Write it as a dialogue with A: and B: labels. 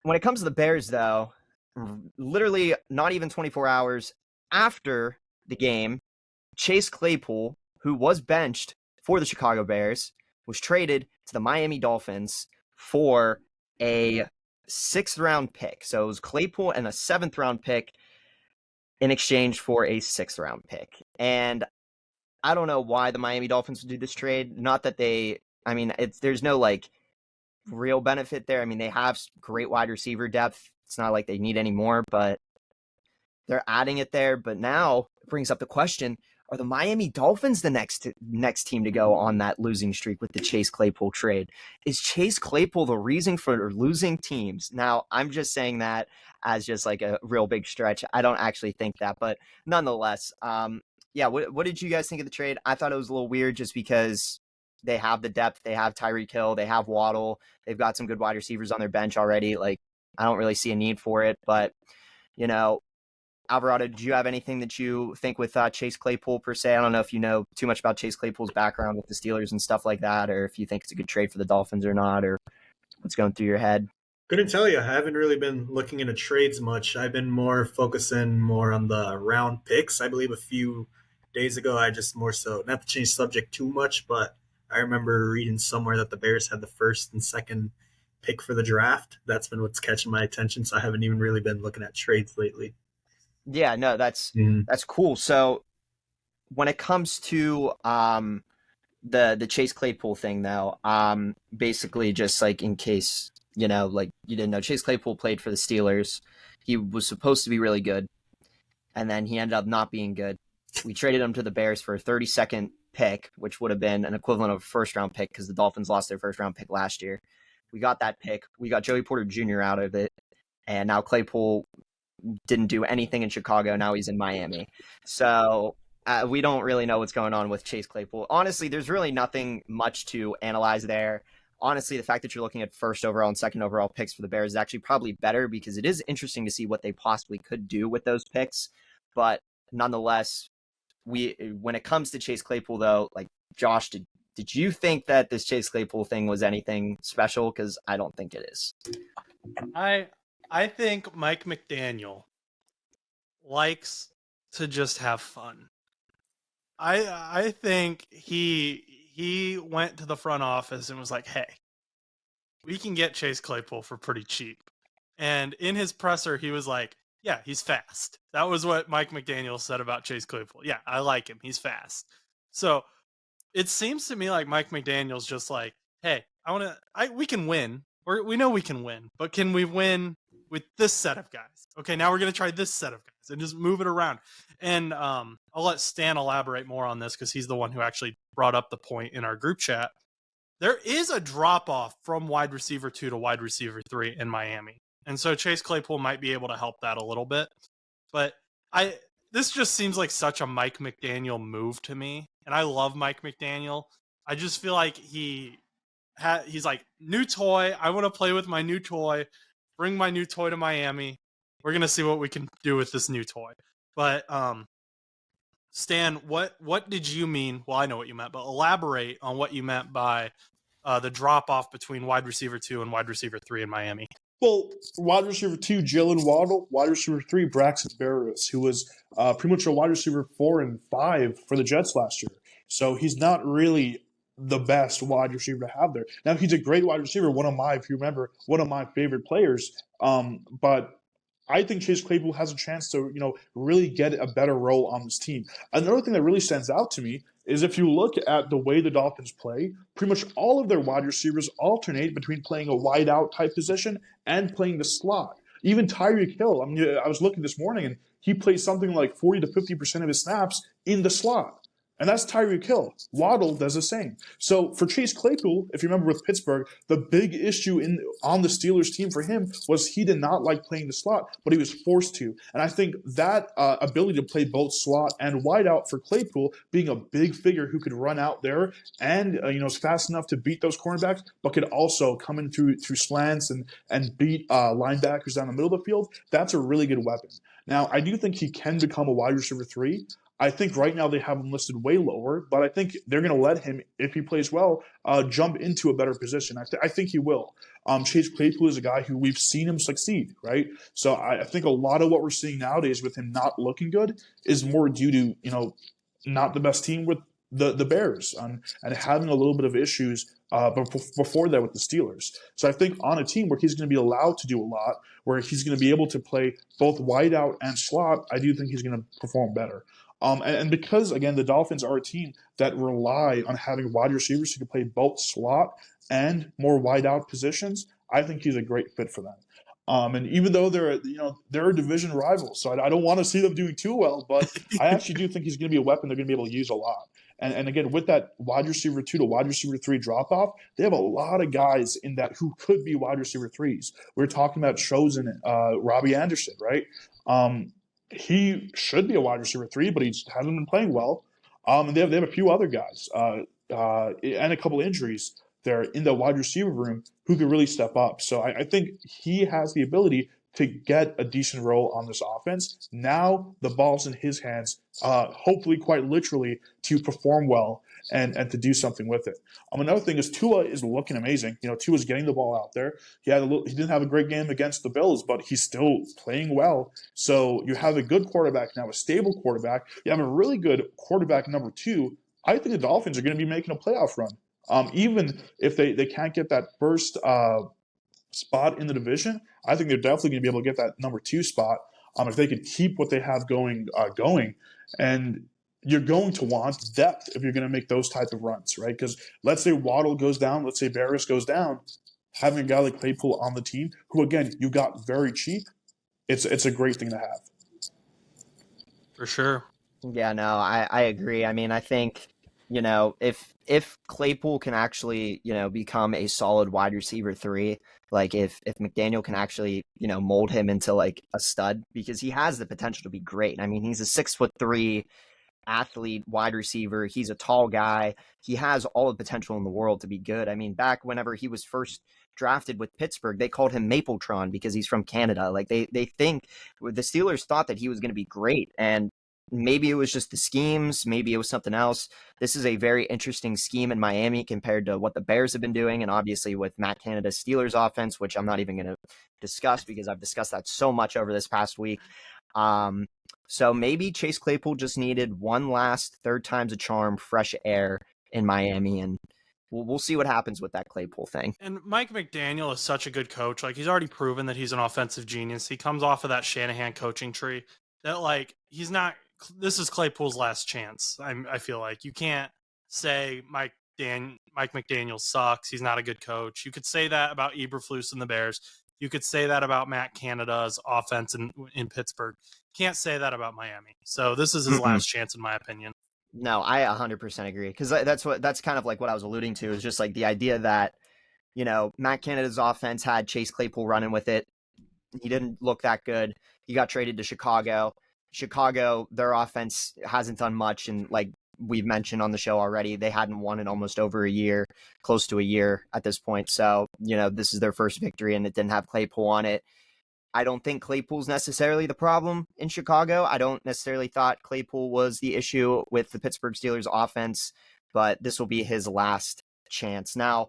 A: when it comes to the Bears, though, literally not even 24 hours after the game, Chase Claypool, who was benched for the Chicago Bears, was traded to the Miami Dolphins for a sixth round pick. So it was Claypool and a seventh round pick in exchange for a sixth round pick. And I don't know why the Miami Dolphins would do this trade. Not that I mean, there's no like real benefit there. I mean, they have great wide receiver depth. It's not like they need any more, but they're adding it there. But now it brings up the question: are the Miami Dolphins the next team to go on that losing streak with the Chase Claypool trade? Is Chase Claypool the reason for losing teams? Now, I'm just saying that as just like a real big stretch. I don't actually think that, but nonetheless, yeah. What did you guys think of the trade? I thought it was a little weird just because they have the depth, they have Tyreek Hill, they have Waddle, they've got some good wide receivers on their bench already. Like, I don't really see a need for it, but you know, Alvarado, did you have anything that you think with Chase Claypool per se? I don't know if you know too much about Chase Claypool's background with the Steelers and stuff like that, or if you think it's a good trade for the Dolphins or not, or what's going through your head.
B: Couldn't tell you. I haven't really been looking into trades much. I've been more focusing more on the round picks. I believe a few days ago, I just more so, not to change subject too much, but I remember reading somewhere that the Bears had the first and second pick for the draft. That's been what's catching my attention. So I haven't even really been looking at trades lately.
A: Yeah, no, that's
B: Mhm.
A: that's cool. So when it comes to the Chase Claypool thing though, basically just like in case, like you didn't know, Chase Claypool played for the Steelers. He was supposed to be really good, and then he ended up not being good. We traded him to the Bears for a 32nd pick, which would have been an equivalent of a first round pick because the Dolphins lost their first round pick last year. We got that pick. We got Joey Porter Jr. out of it, and now Claypool didn't do anything in Chicago. Now he's in Miami. So we don't really know what's going on with Chase Claypool. Honestly, there's really nothing much to analyze there. Honestly, the fact that you're looking at first overall and second overall picks for the Bears is actually probably better because it is interesting to see what they possibly could do with those picks. But nonetheless, when it comes to Chase Claypool, though, like Josh, did you think that this Chase Claypool thing was anything special? Because I don't think it is.
C: I think Mike McDaniel likes to just have fun. I think he went to the front office and was like, "Hey, we can get Chase Claypool for pretty cheap." And in his presser, he was like, "Yeah, he's fast." That was what Mike McDaniel said about Chase Claypool. Yeah, I like him. He's fast. So it seems to me like Mike McDaniel's just like, "Hey, we can win. We know we can win, but can we win with this set of guys? Okay, now we're going to try this set of guys and just move it around." And I'll let Stan elaborate more on this because he's the one who actually brought up the point in our group chat. There is a drop off from wide receiver 2 to wide receiver 3 in Miami. And so Chase Claypool might be able to help that a little bit. But this just seems like such a Mike McDaniel move to me. And I love Mike McDaniel. I just feel like he's like, new toy. I want to play with my new toy. Bring my new toy to Miami. We're going to see what we can do with this new toy. But Stan, what did you mean? Well, I know what you meant, but elaborate on what you meant by the drop off between wide receiver 2 and wide receiver 3 in Miami.
D: Well, wide receiver 2, Jalen Waddle. Wide receiver 3, Braxton Berrios, who was pretty much a wide receiver 4 and 5 for the Jets last year. So he's not really the best wide receiver to have there. Now, he's a great wide receiver, if you remember, one of my favorite players. But I think Chase Claypool has a chance to, really get a better role on this team. Another thing that really stands out to me is if you look at the way the Dolphins play, pretty much all of their wide receivers alternate between playing a wide out type position and playing the slot. Even Tyreek Hill, I was looking this morning and he plays something like 40 to 50% of his snaps in the slot. And that's Tyreek Hill. Waddle does the same. So for Chase Claypool, if you remember with Pittsburgh, the big issue on the Steelers team for him was he did not like playing the slot, but he was forced to. And I think that ability to play both slot and wide out for Claypool, being a big figure who could run out there and is fast enough to beat those cornerbacks, but could also come in through slants and beat linebackers down the middle of the field, that's a really good weapon. Now, I do think he can become a wide receiver 3. I think right now they have him listed way lower, but I think they're going to let him, if he plays well, jump into a better position. I think he will. Chase Claypool is a guy who we've seen him succeed, right? So I think a lot of what we're seeing nowadays with him not looking good is more due to, not the best team with the Bears and having a little bit of issues before that with the Steelers. So I think on a team where he's going to be allowed to do a lot, where he's going to be able to play both wide out and slot, I do think he's going to perform better. And because, again, the Dolphins are a team that rely on having wide receivers who can play both slot and more wide out positions, I think he's a great fit for them. And even though they're a division rival, so I don't want to see them doing too well, but I actually do think he's going to be a weapon they're going to be able to use a lot. And again, with that wide receiver 2 to wide receiver 3 drop off, they have a lot of guys in that who could be wide receiver 3s. We're talking about Chosen, Robbie Anderson, right? He should be a wide receiver 3, but he hasn't been playing well. And they have a few other guys and a couple injuries there in the wide receiver room who could really step up. So I think he has the ability to get a decent role on this offense. Now the ball's in his hands, hopefully quite literally, to perform well and to do something with it. Another thing is Tua is looking amazing. Tua's getting the ball out there. He didn't have a great game against the Bills, but he's still playing well. So you have a good quarterback now, a stable quarterback. You have a really good quarterback number 2. I think the Dolphins are going to be making a playoff run. Even if they can't get that first spot in the division, I think they're definitely going to be able to get that number 2 spot if they could keep what they have going. And you're going to want depth if you're going to make those type of runs, right? Because let's say Waddle goes down, let's say Barris goes down, having a guy like Claypool on the team, who again you got very cheap, it's a great thing to have.
C: For sure.
A: Yeah, no, I agree. I mean, I think, if Claypool can actually, become a solid wide receiver 3, like if McDaniel can actually, mold him into like a stud, because he has the potential to be great. I mean, he's a 6'3" athlete wide receiver. He's a tall guy. He has all the potential in the world to be good. I mean, back whenever he was first drafted with Pittsburgh, they called him Mapletron because he's from Canada. Like the Steelers thought that he was going to be great, and maybe it was just the schemes, maybe it was something else. This is a very interesting scheme in Miami compared to what the Bears have been doing, and obviously with Matt Canada's Steelers offense, which I'm not even going to discuss because I've discussed that so much over this past week. So maybe Chase Claypool just needed one last third time's a charm, fresh air in Miami, and we'll see what happens with that Claypool thing.
C: And Mike McDaniel is such a good coach. Like, he's already proven that he's an offensive genius. He comes off of that Shanahan coaching tree that, like, this is Claypool's last chance. I feel like you can't say Mike McDaniel sucks. He's not a good coach. You could say that about Eberflus and the Bears. You could say that about Matt Canada's offense in Pittsburgh. Can't say that about Miami. So this is his last chance, in my opinion.
A: No, I 100% agree, because that's kind of like what I was alluding to, is just like the idea that, Matt Canada's offense had Chase Claypool running with it. He didn't look that good. He got traded to Chicago. Their offense hasn't done much, and like we've mentioned on the show already, they hadn't won in almost over a year, close to a year at this point. So, this is their first victory, and it didn't have Claypool on it. I don't think Claypool's necessarily the problem in Chicago. I don't necessarily thought Claypool was the issue with the Pittsburgh Steelers offense, but this will be his last chance. Now,